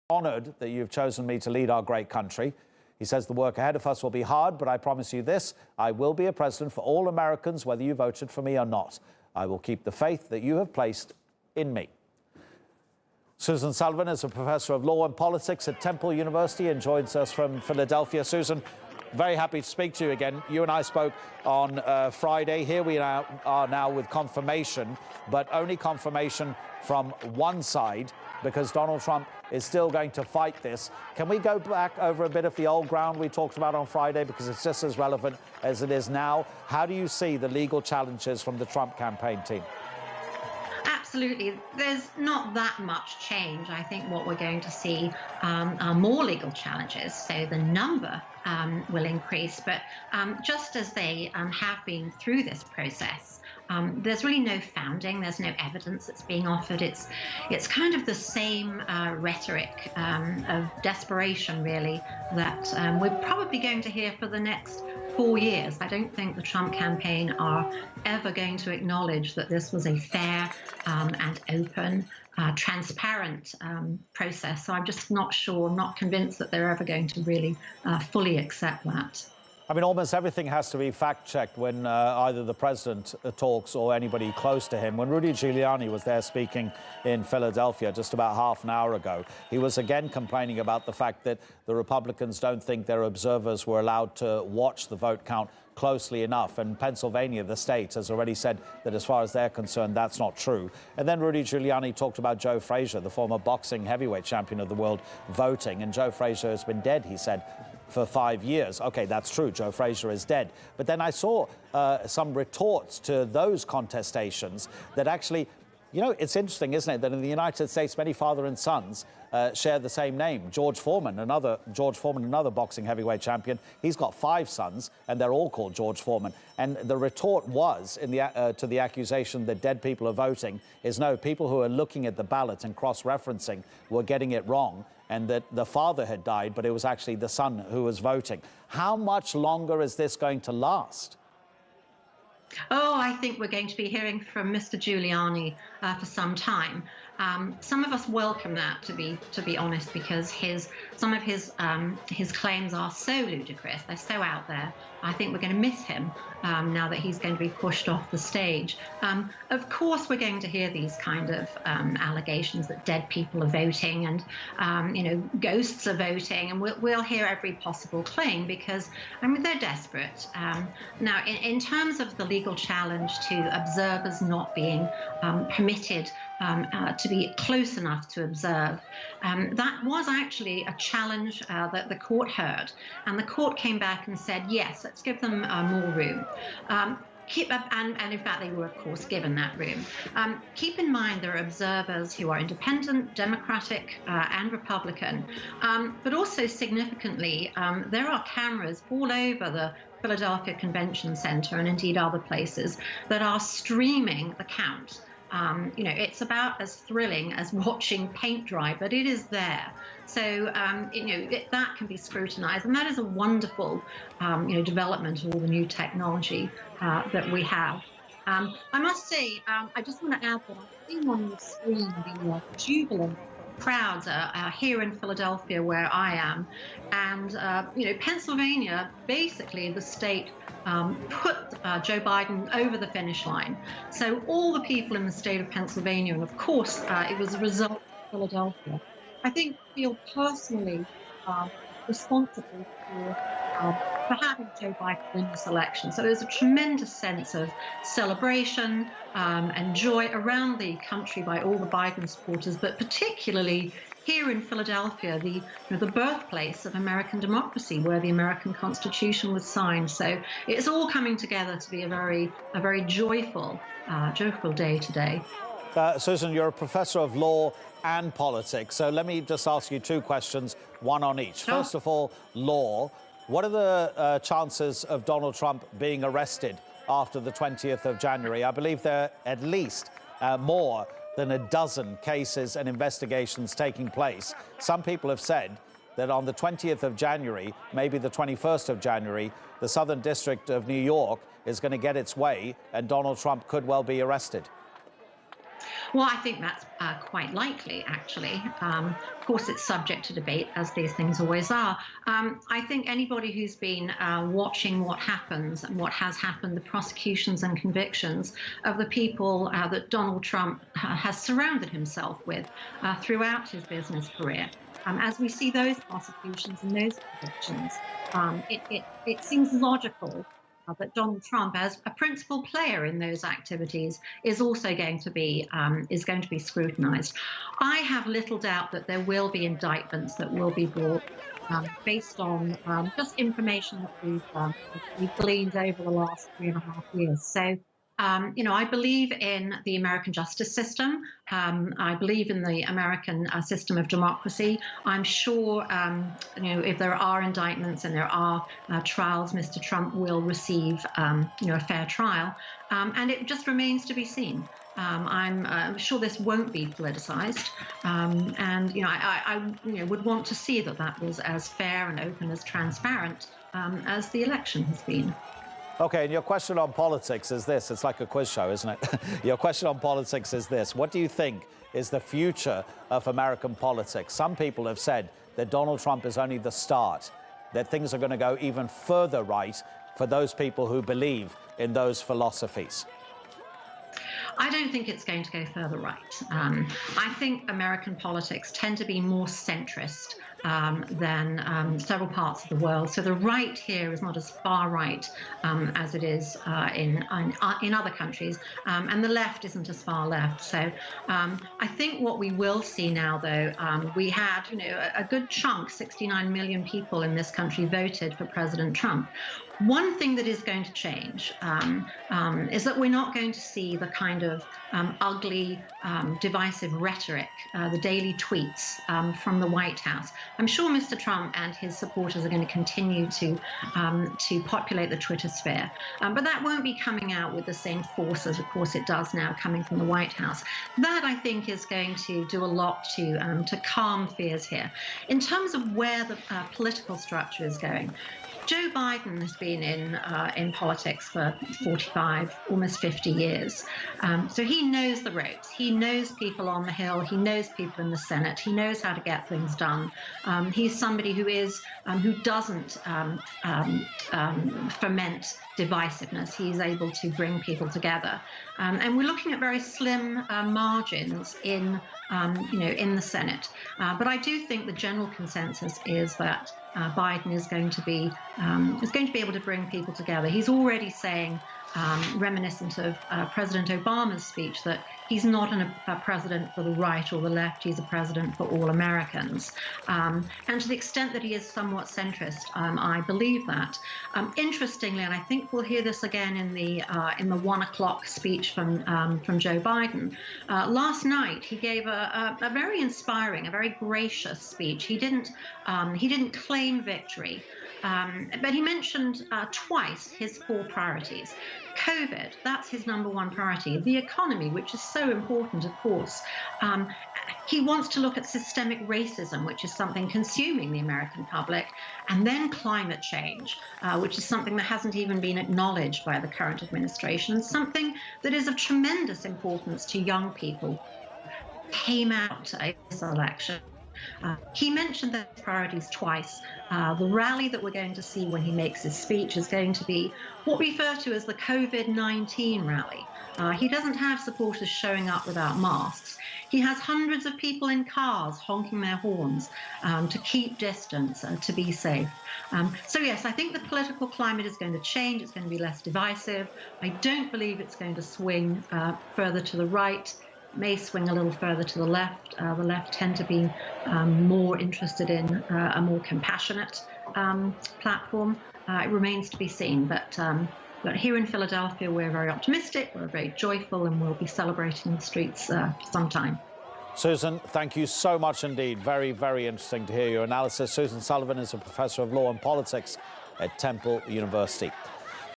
Honored that you've chosen me to lead our great country. He says the work ahead of us will be hard, but I promise you this, I will be a president for all Americans, whether you voted for me or not. I will keep the faith that you have placed in me. Susan Sullivan is a professor of law and politics at Temple University and joins us from Philadelphia. Susan, very happy to speak to you again. You and I spoke on Friday. Here we are now with confirmation, but only confirmation from one side, because Donald Trump is still going to fight this. Can we go back over a bit of the old ground we talked about on Friday, because it's just as relevant as it is now? How do you see the legal challenges from the Trump campaign team? Absolutely. There's not that much change. I think what we're going to see are more legal challenges, so the number will increase. But just as they have been through this process, there's really no founding, there's no evidence that's being offered. It's kind of the same rhetoric of desperation, really, that we're probably going to hear for the next 4 years. I don't think the Trump campaign are ever going to acknowledge that this was a fair and open, transparent process. So I'm just not sure, not convinced that they're ever going to really fully accept that. I mean, almost everything has to be fact-checked when either the president talks or anybody close to him. When Rudy Giuliani was there speaking in Philadelphia just about half an hour ago, he was again complaining about the fact that the Republicans don't think their observers were allowed to watch the vote count closely enough. And Pennsylvania, the state, has already said that as far as they're concerned, that's not true. And then Rudy Giuliani talked about Joe Frazier, the former boxing heavyweight champion of the world, voting. And Joe Frazier has been dead, he said, for 5 years. OK, that's true. Joe Frazier is dead. But then I saw some retorts to those contestations that actually, you know, it's interesting, isn't it, that in the United States, many father and sons share the same name. George Foreman, another boxing heavyweight champion, he's got 5 sons, and they're all called George Foreman. And the retort was, to the accusation that dead people are voting, is no, people who are looking at the ballot and cross-referencing were getting it wrong, and that the father had died, but it was actually the son who was voting. How much longer is this going to last? Oh, I think we're going to be hearing from Mr. Giuliani for some time. Some of us welcome that, to be honest, because some of his claims are so ludicrous, they're so out there. I think we're going to miss him now that he's going to be pushed off the stage. Of course, we're going to hear these kind of allegations that dead people are voting and you know, ghosts are voting, and we'll hear every possible claim because I mean they're desperate. Now, in terms of the legal challenge to observers not being permitted to be close enough to observe. That was actually a challenge that the court heard, and the court came back and said, yes, let's give them more room. And in fact, they were, of course, given that room. Keep in mind there are observers who are independent, Democratic, and Republican, but also significantly, there are cameras all over the Philadelphia Convention Center and indeed other places that are streaming the count. You know, it's about as thrilling as watching paint dry, but it is there. So, you know, that can be scrutinized. And that is a wonderful, you know, development of all the new technology that we have. I must say, I just want to add that I've seen on the screen the jubilant crowds here in Philadelphia where I am. And, you know, Pennsylvania, basically the state put Joe Biden over the finish line. So all the people in the state of Pennsylvania, and of course it was a result of Philadelphia, I think feel personally responsible for having Joe Biden win this election. So there's a tremendous sense of celebration and joy around the country by all the Biden supporters, but particularly here in Philadelphia, the birthplace of American democracy, where the American Constitution was signed. So it's all coming together to be a very joyful day today. Susan, you're a professor of law and politics, so let me just ask you 2 questions, one on each. Sure. First of all, law. What are the chances of Donald Trump being arrested after the 20th of January? I believe there are at least more than a dozen cases and investigations taking place. Some people have said that on the 20th of January, maybe the 21st of January, the Southern District of New York is going to get its way and Donald Trump could well be arrested. Well, I think that's quite likely, actually. Of course, it's subject to debate, as these things always are. I think anybody who's been watching what happens and what has happened, the prosecutions and convictions of the people that Donald Trump has surrounded himself with throughout his business career, as we see those prosecutions and those convictions, it seems logical that Donald Trump, as a principal player in those activities, is also going to be scrutinized. I have little doubt that there will be indictments that will be brought based on just information that we've gleaned over the last 3.5 years. So. I believe in the American justice system. I believe in the American system of democracy. I'm sure, if there are indictments and there are trials, Mr. Trump will receive, a fair trial. And it just remains to be seen. I'm sure this won't be politicized, and I would want to see that was as fair and open, as transparent as the election has been. Okay, and your question on politics is this. It's like a quiz show, isn't it? Your question on politics is this. What do you think is the future of American politics? Some people have said that Donald Trump is only the start, that things are going to go even further right for those people who believe in those philosophies. I don't think it's going to go further right. I think American politics tend to be more centrist than several parts of the world. So the right here is not as far right as it is in other countries, and the left isn't as far left. So I think what we will see now, though, we had a good chunk, 69 million people in this country voted for President Trump. One thing that is going to change is that we're not going to see the kind of ugly, divisive rhetoric, the daily tweets from the White House. I'm sure Mr. Trump and his supporters are going to continue to populate the Twitter sphere, but that won't be coming out with the same force as, of course, it does now coming from the White House. That, I think, is going to do a lot to calm fears here. In terms of where the political structure is going, Joe Biden has been in politics for 45, almost 50 years. So he knows the ropes. He knows people on the Hill. He knows people in the Senate. He knows how to get things done. He's somebody who doesn't foment divisiveness. He's able to bring people together. And we're looking at very slim margins in the Senate. But I do think the general consensus is that Biden is going to be able to bring people together. He's already saying, reminiscent of President Obama's speech, that he's not a president for the right or the left. He's a president for all Americans. And to the extent that he is somewhat centrist, I believe that. Interestingly, and I think we'll hear this again in the 1 o'clock speech from Joe Biden. Last night, he gave a very inspiring, a very gracious speech. He didn't claim victory. But he mentioned twice his 4 priorities. COVID, that's his #1 priority. The economy, which is so important, of course. He wants to look at systemic racism, which is something consuming the American public, and then climate change, which is something that hasn't even been acknowledged by the current administration, and something that is of tremendous importance to young people who came out to this election. He mentioned those priorities twice. The rally that we're going to see when he makes his speech is going to be what we refer to as the COVID-19 rally. He doesn't have supporters showing up without masks. He has hundreds of people in cars honking their horns to keep distance, to be safe. So yes, I think the political climate is going to change. It's going to be less divisive. I don't believe it's going to swing further to the right. May swing a little further to the left. The left tend to be more interested in a more compassionate platform. It remains to be seen, but here in Philadelphia, we're very optimistic, we're very joyful, and we'll be celebrating the streets for some time. Susan, thank you so much indeed. Very, very interesting to hear your analysis. Susan Sullivan is a professor of law and politics at Temple University.